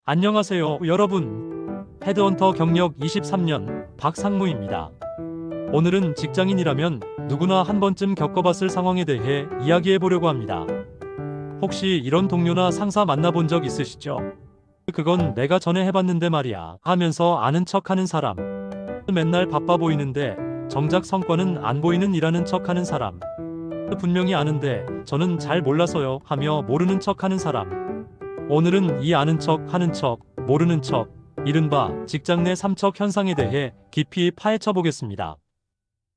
안녕하세요, 여러분. 헤드헌터 경력 23년 박상무입니다. 오늘은 직장인이라면 누구나 한 번쯤 겪어봤을 상황에 대해 이야기해 보려고 합니다. 혹시 이런 동료나 상사 만나본 적 있으시죠? 그건 내가 전에 해봤는데 말이야 하면서 아는 척 하는 사람. 맨날 바빠 보이는데 정작 성과는 안 보이는 일하는 척 하는 사람. 분명히 아는데 저는 잘 몰라서요 하며 모르는 척 하는 사람. 오늘은 이 아는 척, 하는 척, 모르는 척, 이른바 직장 내 삼척 현상에 대해 깊이 파헤쳐 보겠습니다.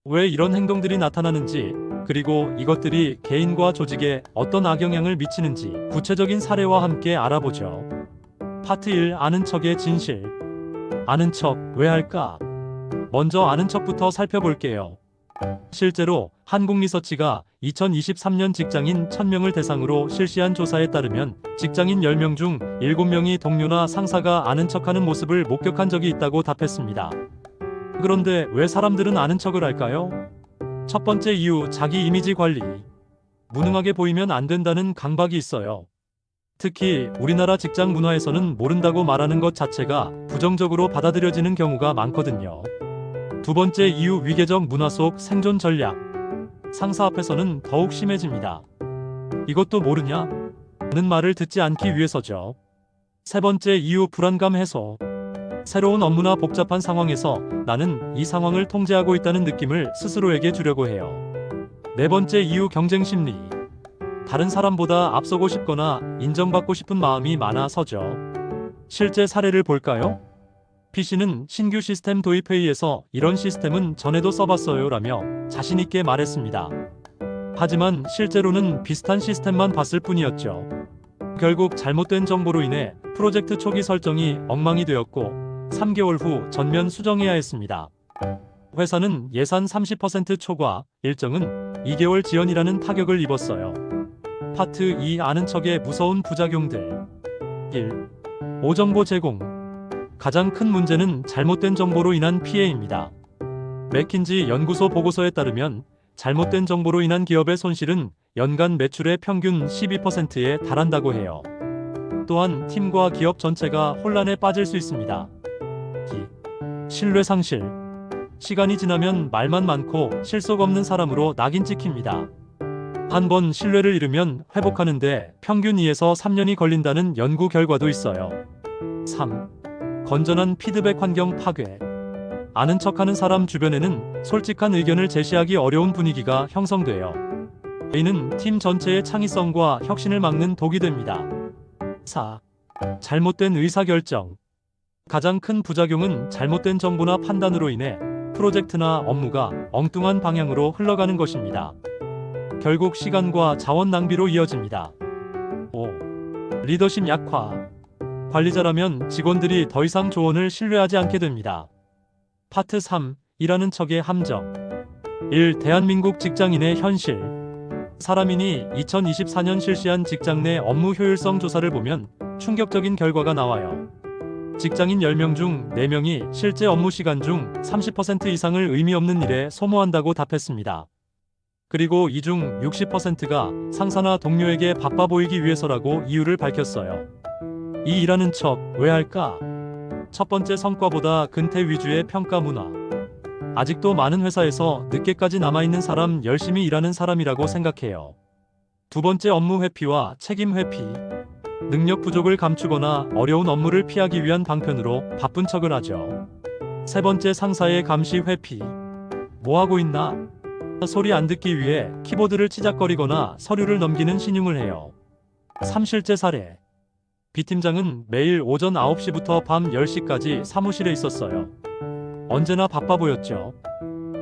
왜 이런 행동들이 나타나는지, 그리고 이것들이 개인과 조직에 어떤 악영향을 미치는지 구체적인 사례와 함께 알아보죠. 파트 1. 아는 척의 진실. 아는 척, 왜 할까? 먼저 아는 척부터 살펴볼게요. 실제로 한국리서치가 2023년 직장인 1000명을 대상으로 실시한 조사에 따르면 직장인 10명 중 7명이 동료나 상사가 아는 척하는 모습을 목격한 적이 있다고 답했습니다. 그런데 왜 사람들은 아는 척을 할까요? 첫 번째 이유, 자기 이미지 관리. 무능하게 보이면 안 된다는 강박이 있어요. 특히 우리나라 직장 문화에서는 모른다고 말하는 것 자체가 부정적으로 받아들여지는 경우가 많거든요. 두 번째 이유, 위계적 문화 속 생존 전략. 상사 앞에서는 더욱 심해집니다. 이것도 모르냐? 는 말을 듣지 않기 위해서죠. 세 번째 이유, 불안감 해소. 새로운 업무나 복잡한 상황에서 나는 이 상황을 통제하고 있다는 느낌을 스스로에게 주려고 해요. 네 번째 이유, 경쟁 심리. 다른 사람보다 앞서고 싶거나 인정받고 싶은 마음이 많아서죠. 실제 사례를 볼까요? PC는 신규 시스템 도입 회의에서 이런 시스템은 전에도 써봤어요 라며 자신있게 말했습니다. 하지만 실제로는 비슷한 시스템만 봤을 뿐이었죠. 결국 잘못된 정보로 인해 프로젝트 초기 설정이 엉망이 되었고 3개월 후 전면 수정해야 했습니다. 회사는 예산 30% 초과, 일정은 2개월 지연이라는 타격을 입었어요. 파트 2. 아는 척의 무서운 부작용들. 1. 오정보 제공. 가장 큰 문제는 잘못된 정보로 인한 피해입니다. 맥킨지 연구소 보고서에 따르면 잘못된 정보로 인한 기업의 손실은 연간 매출의 평균 12%에 달한다고 해요. 또한 팀과 기업 전체가 혼란에 빠질 수 있습니다. 신뢰 상실. 시간이 지나면 말만 많고 실속 없는 사람으로 낙인 찍힙니다. 한 번 신뢰를 잃으면 회복하는데 평균 2에서 3년이 걸린다는 연구 결과도 있어요. 3. 건전한 피드백 환경 파괴. 아는 척하는 사람 주변에는 솔직한 의견을 제시하기 어려운 분위기가 형성돼요. 이는 팀 전체의 창의성과 혁신을 막는 독이 됩니다. 4. 잘못된 의사결정. 가장 큰 부작용은 잘못된 정보나 판단으로 인해 프로젝트나 업무가 엉뚱한 방향으로 흘러가는 것입니다. 결국 시간과 자원 낭비로 이어집니다. 5. 리더십 약화. 관리자라면 직원들이 더 이상 조언을 신뢰하지 않게 됩니다. 파트 3. 일하는 척의 함정. 1. 대한민국 직장인의 현실. 사람인이 2024년 실시한 직장 내 업무 효율성 조사를 보면 충격적인 결과가 나와요. 직장인 10명 중 4명이 실제 업무 시간 중 30% 이상을 의미 없는 일에 소모한다고 답했습니다. 그리고 이 중 60%가 상사나 동료에게 바빠 보이기 위해서라고 이유를 밝혔어요. 이 일하는 척, 왜 할까? 첫 번째, 성과보다 근태 위주의 평가 문화. 아직도 많은 회사에서 늦게까지 남아있는 사람, 열심히 일하는 사람이라고 생각해요. 두 번째, 업무 회피와 책임 회피. 능력 부족을 감추거나 어려운 업무를 피하기 위한 방편으로 바쁜 척을 하죠. 세 번째, 상사의 감시 회피. 뭐 하고 있나? 소리 안 듣기 위해 키보드를 치작거리거나 서류를 넘기는 신용을 해요. 3. 실제 사례. B팀장은 매일 오전 9시부터 밤 10시까지 사무실에 있었어요. 언제나 바빠 보였죠.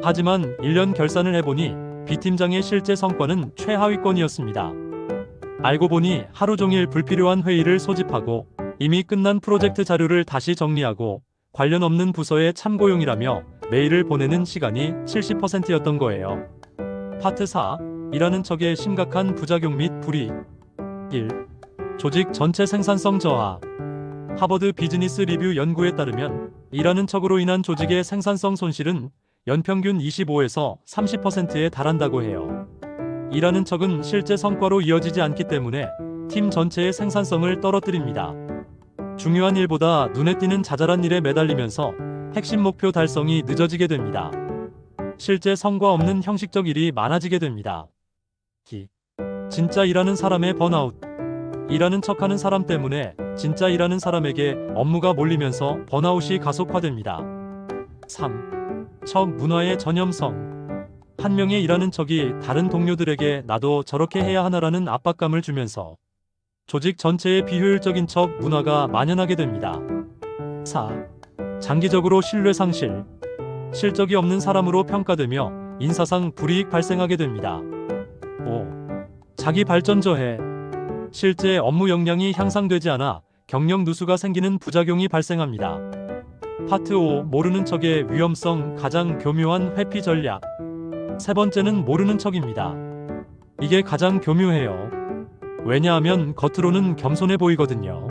하지만 1년 결산을 해보니 B팀장의 실제 성과는 최하위권이었습니다. 알고 보니 하루 종일 불필요한 회의를 소집하고 이미 끝난 프로젝트 자료를 다시 정리하고 관련 없는 부서에 참고용이라며 메일을 보내는 시간이 70%였던 거예요. 파트 4. 일하는 척의 심각한 부작용 및 불이익. 1. 조직 전체 생산성 저하. 하버드 비즈니스 리뷰 연구에 따르면 일하는 척으로 인한 조직의 생산성 손실은 연평균 25에서 30%에 달한다고 해요. 일하는 척은 실제 성과로 이어지지 않기 때문에 팀 전체의 생산성을 떨어뜨립니다. 중요한 일보다 눈에 띄는 자잘한 일에 매달리면서 핵심 목표 달성이 늦어지게 됩니다. 실제 성과 없는 형식적 일이 많아지게 됩니다. 진짜 일하는 사람의 번아웃. 일하는 척하는 사람 때문에 진짜 일하는 사람에게 업무가 몰리면서 번아웃이 가속화됩니다. 3. 척 문화의 전염성. 한 명의 일하는 척이 다른 동료들에게 나도 저렇게 해야 하나라는 압박감을 주면서 조직 전체의 비효율적인 척 문화가 만연하게 됩니다. 4. 장기적으로 신뢰 상실. 실적이 없는 사람으로 평가되며 인사상 불이익 발생하게 됩니다. 5. 자기 발전 저해. 실제 업무 역량이 향상되지 않아 경력 누수가 생기는 부작용이 발생합니다. 파트 5. 모르는 척의 위험성. 가장 교묘한 회피 전략. 세 번째는 모르는 척입니다. 이게 가장 교묘해요. 왜냐하면 겉으로는 겸손해 보이거든요.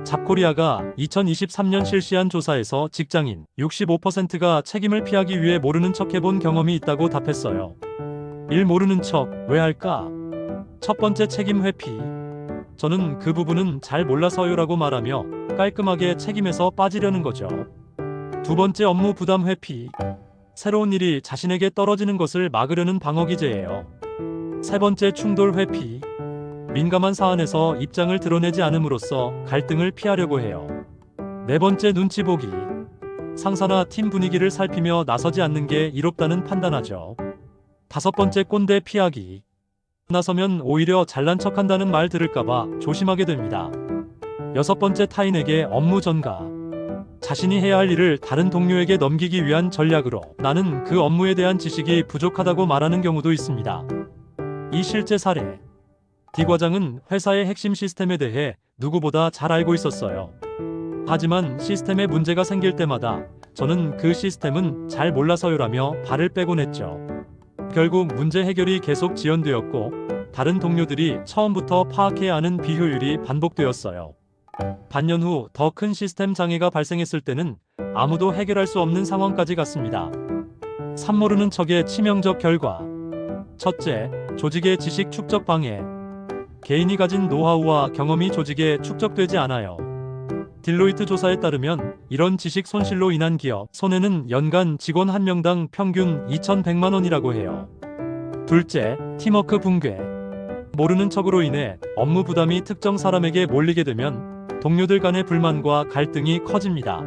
잡코리아가 2023년 실시한 조사에서 직장인 65%가 책임을 피하기 위해 모르는 척 해본 경험이 있다고 답했어요. 일 모르는 척 왜 할까? 첫 번째, 책임 회피. 저는 그 부분은 잘 몰라서요라고 말하며 깔끔하게 책임에서 빠지려는 거죠. 두 번째, 업무 부담 회피. 새로운 일이 자신에게 떨어지는 것을 막으려는 방어 기제예요. 세 번째, 충돌 회피. 민감한 사안에서 입장을 드러내지 않음으로써 갈등을 피하려고 해요. 네 번째, 눈치 보기. 상사나 팀 분위기를 살피며 나서지 않는 게 이롭다는 판단하죠. 다섯 번째, 꼰대 피하기. 나서면 오히려 잘난 척한다는 말 들을까봐 조심하게 됩니다. 여섯 번째, 타인에게 업무 전가. 자신이 해야 할 일을 다른 동료에게 넘기기 위한 전략으로 나는 그 업무에 대한 지식이 부족하다고 말하는 경우도 있습니다. 이 실제 사례. D 과장은 회사의 핵심 시스템에 대해 누구보다 잘 알고 있었어요. 하지만 시스템에 문제가 생길 때마다 저는 그 시스템은 잘 몰라서요라며 발을 빼곤 했죠. 결국 문제 해결이 계속 지연되었고 다른 동료들이 처음부터 파악해야 하는 비효율이 반복되었어요. 반년 후 더 큰 시스템 장애가 발생했을 때는 아무도 해결할 수 없는 상황까지 갔습니다. 3. 모르는 척의 치명적 결과. 첫째, 조직의 지식 축적 방해. 개인이 가진 노하우와 경험이 조직에 축적되지 않아요. 딜로이트 조사에 따르면 이런 지식 손실로 인한 기업 손해는 연간 직원 1명당 평균 2,100만 원이라고 해요. 둘째, 팀워크 붕괴. 모르는 척으로 인해 업무 부담이 특정 사람에게 몰리게 되면 동료들 간의 불만과 갈등이 커집니다.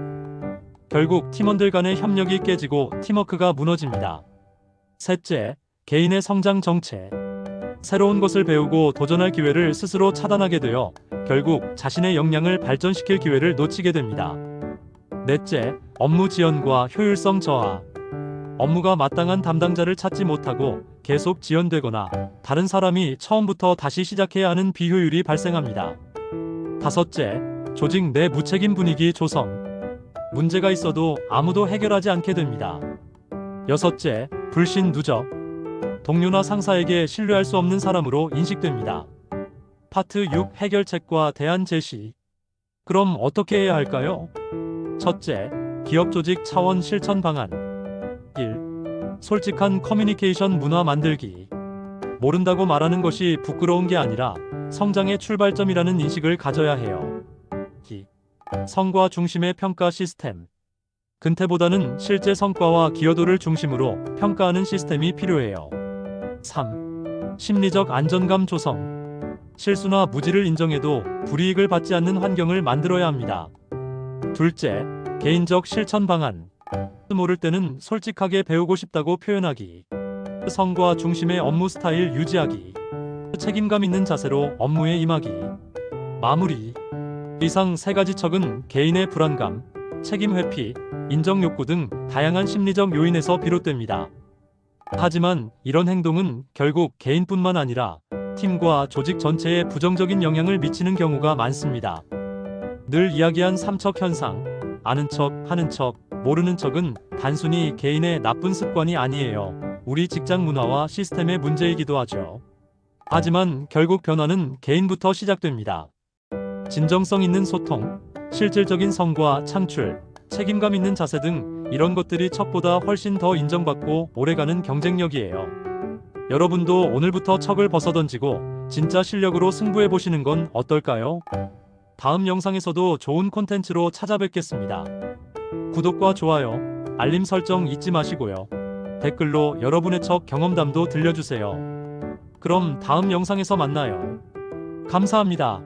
결국 팀원들 간의 협력이 깨지고 팀워크가 무너집니다. 셋째, 개인의 성장 정체. 새로운 것을 배우고 도전할 기회를 스스로 차단하게 되어 결국 자신의 역량을 발전시킬 기회를 놓치게 됩니다. 넷째, 업무 지연과 효율성 저하. 업무가 마땅한 담당자를 찾지 못하고 계속 지연되거나 다른 사람이 처음부터 다시 시작해야 하는 비효율이 발생합니다. 다섯째, 조직 내 무책임 분위기 조성. 문제가 있어도 아무도 해결하지 않게 됩니다. 여섯째, 불신 누적. 동료나 상사에게 신뢰할 수 없는 사람으로 인식됩니다. 파트 6. 해결책과 대안 제시. 그럼 어떻게 해야 할까요? 첫째, 기업 조직 차원 실천 방안. 1. 솔직한 커뮤니케이션 문화 만들기. 모른다고 말하는 것이 부끄러운 게 아니라 성장의 출발점이라는 인식을 가져야 해요. 2. 성과 중심의 평가 시스템. 근태보다는 실제 성과와 기여도를 중심으로 평가하는 시스템이 필요해요. 3. 심리적 안정감 조성. 실수나 무지를 인정해도 불이익을 받지 않는 환경을 만들어야 합니다. 둘째, 개인적 실천 방안. 모를 때는 솔직하게 배우고 싶다고 표현하기. 성과 중심의 업무 스타일 유지하기. 책임감 있는 자세로 업무에 임하기. 마무리. 이상 세 가지 척은 개인의 불안감, 책임 회피, 인정 욕구 등 다양한 심리적 요인에서 비롯됩니다. 하지만 이런 행동은 결국 개인뿐만 아니라 팀과 조직 전체에 부정적인 영향을 미치는 경우가 많습니다. 늘 이야기한 3척 현상, 아는 척, 하는 척, 모르는 척은 단순히 개인의 나쁜 습관이 아니에요. 우리 직장 문화와 시스템의 문제이기도 하죠. 하지만 결국 변화는 개인부터 시작됩니다. 진정성 있는 소통, 실질적인 성과 창출, 책임감 있는 자세 등 이런 것들이 척보다 훨씬 더 인정받고 오래가는 경쟁력이에요. 여러분도 오늘부터 척을 벗어던지고 진짜 실력으로 승부해보시는 건 어떨까요? 다음 영상에서도 좋은 콘텐츠로 찾아뵙겠습니다. 구독과 좋아요, 알림 설정 잊지 마시고요. 댓글로 여러분의 첫 경험담도 들려주세요. 그럼 다음 영상에서 만나요. 감사합니다.